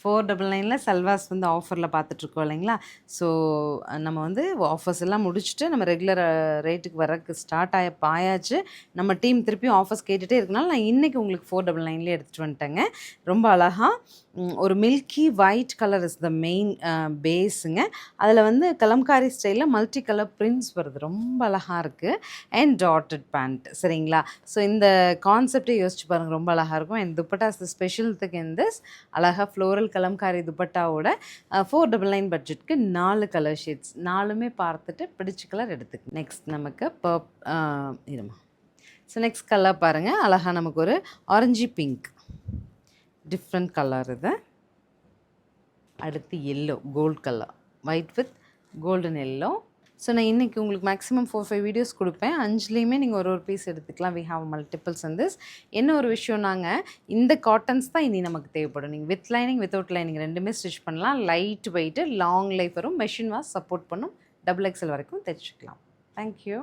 499ல சல்வாஸ் வந்து ஆஃபரில் பார்த்துட்ருக்கோம் இல்லைங்களா? ஸோ நம்ம வந்து ஆஃபர்ஸ் எல்லாம் முடிச்சுட்டு நம்ம ரெகுலர் ரேட்டுக்கு வரக்கு ஸ்டார்ட் ஆயாச்சு. நம்ம டீம் திருப்பியும் ஆஃபர்ஸ் கேட்டுகிட்டே இருக்கனால நான் இன்றைக்கி உங்களுக்கு 499லேயே எடுத்துகிட்டு வந்துட்டேங்க. ரொம்ப அழகாக ஒரு milky white colour is the main பேஸுங்க. அதில் வந்து கலம்காரி ஸ்டைலில் மல்டி கலர் பிரிண்ட்ஸ் வருது. ரொம்ப அழகாக இருக்குது. அண்ட் டாட்டட் பேண்ட் சரிங்களா? ஸோ இந்த கான்செப்டே யோசிச்சு பாருங்கள், ரொம்ப அழகாக இருக்கும். And dupatta special thick in this அழகாக ஃப்ளோரல் கலம்காரி துப்பட்டாவோட 499 பட்ஜெட்க்கு 4 கலர் ஷேட்ஸ் 4மே பார்த்துட்டு பிடிச்ச கலர் எடுத்துக்கு. நெக்ஸ்ட் நமக்கு இருமா. ஸோ நெக்ஸ்ட் கலர் பாருங்கள், அழகாக நமக்கு ஒரு ஆரஞ்சு பிங்க் டிஃப்ரெண்ட் கலர் இது. அடுத்து yellow gold colour, white with golden yellow. So நான் இன்றைக்கி உங்களுக்கு மேக்ஸிமம் 4-5 வீடியோஸ் கொடுப்பேன். 5லேயுமே நீங்கள் ஒரு பீஸ் எடுத்துக்கலாம். We have multiples in this. என்ன ஒரு விஷயம், நாங்கள் இந்த காட்டன்ஸ் தான் இனி நமக்கு தேவைப்படும். நீங்கள் வித் லைனிங் வித்தவுட் லைனிங் ரெண்டுமே ஸ்டிச் பண்ணலாம். லைட் வெயிட்டு, லாங் லைஃப் வரும், மெஷின் வாஷ் சப்போர்ட் பண்ணும், XXL வரைக்கும் தைச்சிக்கலாம். தேங்க்யூ.